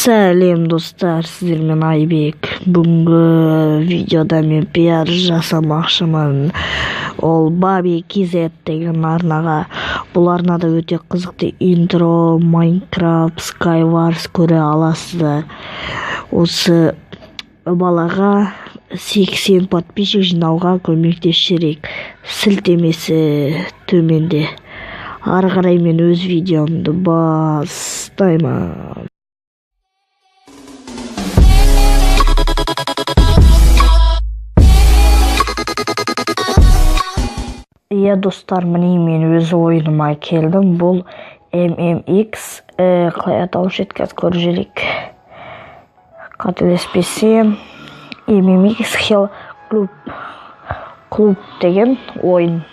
Сәлем достар, сіздермен Айбек. Бүгінгі видеода мен пиар жасамақшымын. Ол Баби KZ деген арнаға. Бұл арнада өте қызықты интро, Майнкрафт, Skywars көре аласыздар. Осы балаға 80 подписчик жинауға көмектесерек. Сілтемесі төменде. Ары қарай мен өз видеомды бастаймын. Достар, міне мен өз ойыныма келдім. Бұл MMX қалай аталушы еді, қазір көріп жүрейік. Қателеспесем, MMX Hell Club деген ойын.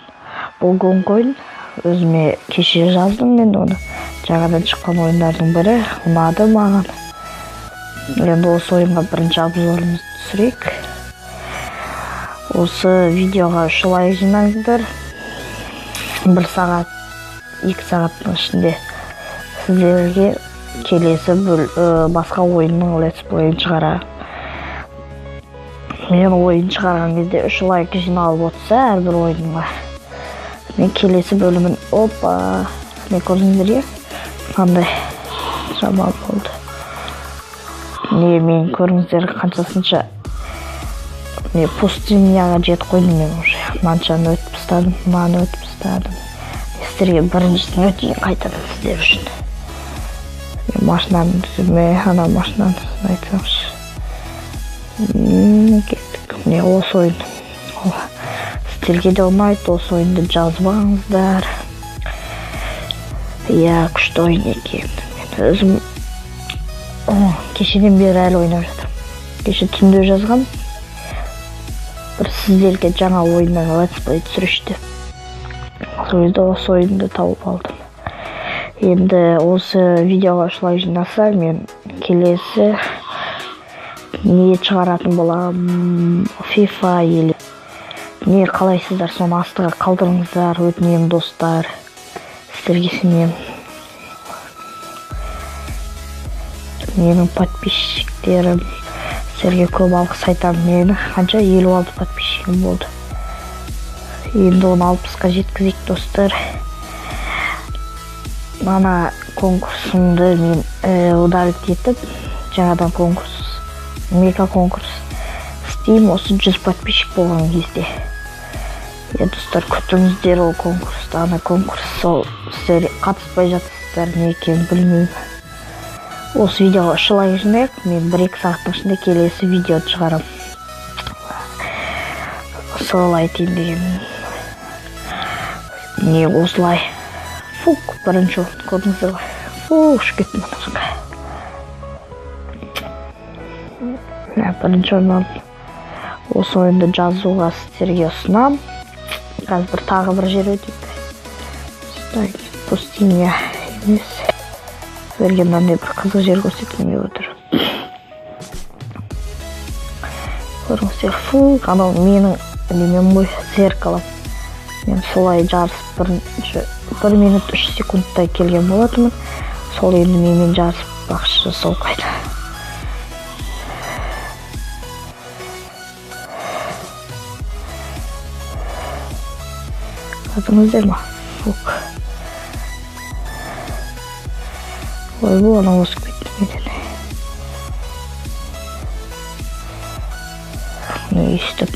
Бұл гонг ойын. Өзіме кеше жаздым мен оны. Жаңадан шыққан ойындардың бірі. Ұнады маған. Енді осы ойынға бірінші обзорымызды түсірейік. Осы видеоға 3 лайк жинаңыздар. 1 сағат, 2 сағаттың ішінде сіздерге келесі басқа ойынның летсплейін шығара. Мен ойын шығарған кезде 3 лайк жиналып отырса әрбір ойынға, мен келесі бөлімін не көрдіңдер е? Қандай жамал болды. Мен көріңіздер қаншасынша пустыняға жетіп қойдым мен уже. Маншаны өтіп ұстадым, маны өтіп ұстадым. Сіздерге біріншісін өтейін қайтадан сіздер үшін. Мен машинаны түзіме, ана машинаны айтсаңшы. Кеттік. Міне осы ойын. Сіздерге де ұнайды, осы ойынды жазбаңыздар. Күшті ойын екен. Мен өзім кешеден бері әлі ойнап жатырмын. Кеше түнде жазғам. Бір сіздерге жаңа ойыннан летсплей түсірішті. Осы ойынды тауып алдым. Енді осы видеоға 3 лайк жинаса, мен келесі не шығаратын болам, FIFA или не қалайсыздар, соны астыға қалдырыңыздар, өтінемін достар. Сіздерге сенемін. Менің подписчиктерім, сіздерге көп алғыс айтамын. Мені қанша 56 подписчигім болды. Енді оны 60-қа жеткізейік достар. Ана конкурсымды мен удалить етіп, жаңадан мега конкурс істеймін осы 100 подписчик болған кезде. Достар, күтіңіздер ол конкурсты. Ана конкурс сол сіздер қатыспай жатсыздар, не екенін білмеймін. Осы видеоға 3 лайк жинайық, мен 1-2 сағаттың ішінде келесі видеоды шығарам. Сол айтайын деген. Не осылай. Бірінші орын көрдіңіздер ғой. Ұшып кеттім ана жаққа. Бірінші орын алып. Осы ойынды жазуға сіздерге ұсынам. Қазір тағы бір жер өтейік. Пустыня емес. Сіздерге мынандай бір қызық жер көрсеткім келіп отыр. Көріңіздер, анау менің немен ғой, зеркалым. Мен солай жарысып 1 минут 3 секундта келген болатымын. Сол енді менімен жарысып бақшы сол қайда. Қатыңыздар ма? Ой, бұл ана осып кеттім еден. Естіп,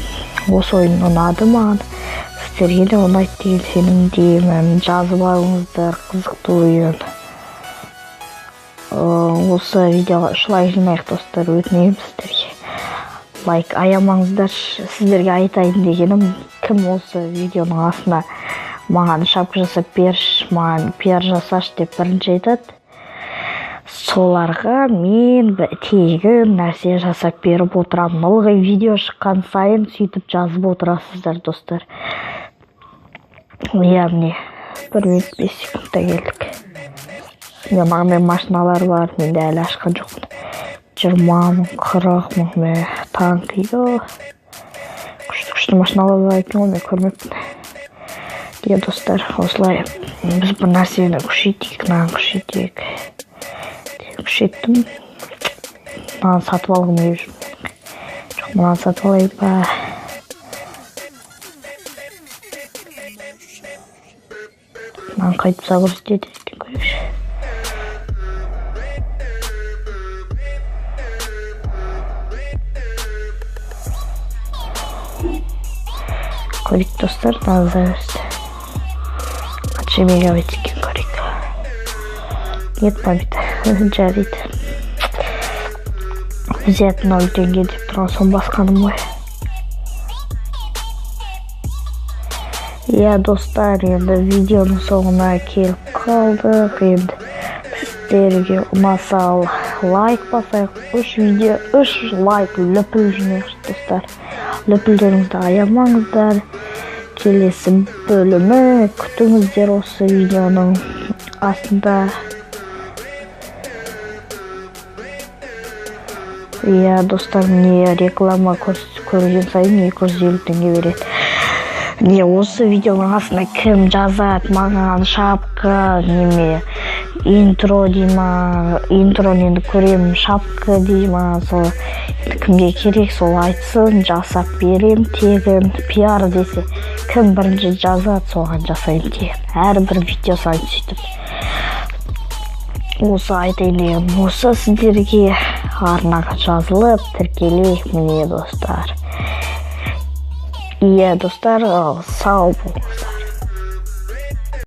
осы ойын ұнады маған. Сіздерге де ұнайды деген сенімдемін. Жазып алыңыздар, қызықты ойын. Осы видеоға 3 лайк жинайық достар, өтінемін сіздерге. Лайк аямаңыздар. Сіздерге айтайын дегенім, кім осы видеоның астына маған шапка жасап берші, маған пиар жасашы деп бірінші айтады. Соларға мен тегін нәрсе жасап беріп отырамын. Ылғи видео шыққан сайын сөйтіп жазып отырасыздар достар. Міне 1 минут 5 секундта келдік. Мағындай машиналар бар, менде әлі ашқан жоқпын. 20 мың, 40 мың, танк дейді. Күшті машиналар бар екен, оны көрмеппін. Достар, осылай біз бір нәрсені күшейтейік, күшеттім. мынаны сатып алғым келіп жүр. Жоқ, мынаны сатып алайын ба. Мынаны қайтып загрузить ететін көрейікші. Көрейік достар, мынаны загрузить. Қанша мегабайт екен көрейік. Нет памяти, жарайды. Взять 0 теңге деп тұрған соң басқаным ғой. Иә достар, енді видеоның соңына келіп қалдық. Енді сіздерге ұнаса лайк басайық. 3 лайк лүпіл жинайық достар. Лүпілдеріңізді аямаңыздар. Келесі бөлімі күтіңіздер осы видеоның астында. Иә достар, не реклама көрген сайын 250 теңге береді. Не осы видеоның астына кім жазады маған шапка неме интро дейма, интроны енді көремін, шапка дейма, сол кімге керек сол айтсын, жасап берем тегін. Пиар десе кім бірінші жазады соған жасайын тегін. Әрбір видео сайын сөйтіп. Осы айтайын деген осы сіздерге арнаға жазылып тіркелейік міне достар. Иә достар, сау болыңыздар.